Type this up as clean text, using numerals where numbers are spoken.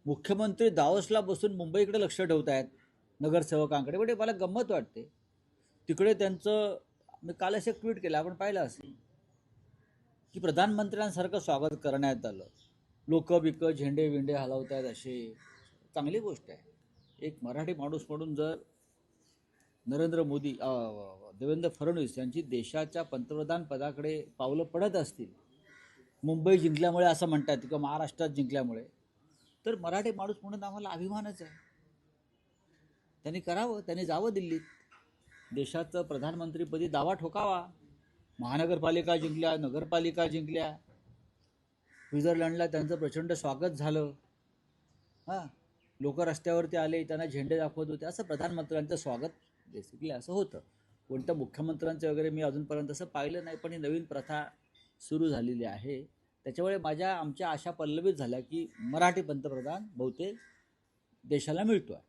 मुख्यमंत्री दावोसला बसून मुंबईकडे लक्ष ठेवत आहेत नगरसेवकांकडे. म्हणजे मला गंमत वाटते. तिकडे त्यांचं मी काल असं ट्विट केलं, आपण पाहिलं असेल की प्रधानमंत्र्यांसारखं स्वागत करण्यात आलं. लोक बिक झेंडे विंडे हलवत आहेत, अशी चांगली गोष्ट आहे. एक मराठी माणूस म्हणून जर नरेंद्र मोदी देवेंद्र फडणवीस यांची देशाच्या पंतप्रधान पदाकडे पावलं पडत असतील, मुंबई जिंकल्यामुळे असं म्हणतात किंवा महाराष्ट्रात जिंकल्यामुळे, तर मराठी माणूस म्हणून आम्हाला अभिमानच आहे. त्यांनी करावं, त्यांनी जावं दिल्लीत, देशाचं प्रधानमंत्रीपदी दावा ठोकावा. महानगरपालिका जिंकल्या, नगरपालिका जिंकल्या, स्वित्झर्लंडला त्यांचं प्रचंड स्वागत झालं. हां, लोक रस्त्यावरती आले, त्यांना झेंडे दाखवत होते. असं प्रधानमंत्र्यांचं स्वागत बेसिकली असं होतं. कोणत्या मुख्यमंत्र्यांचं वगैरे मी अजूनपर्यंत असं पाहिलं नाही, पण ही नवीन प्रथा सुरू झालेली आहे. त्याच्यामुळे आमच्या आशा पल्लवित झाल्या की मराठी पंतप्रधान बहुतेक देशाला मिळतो आहे.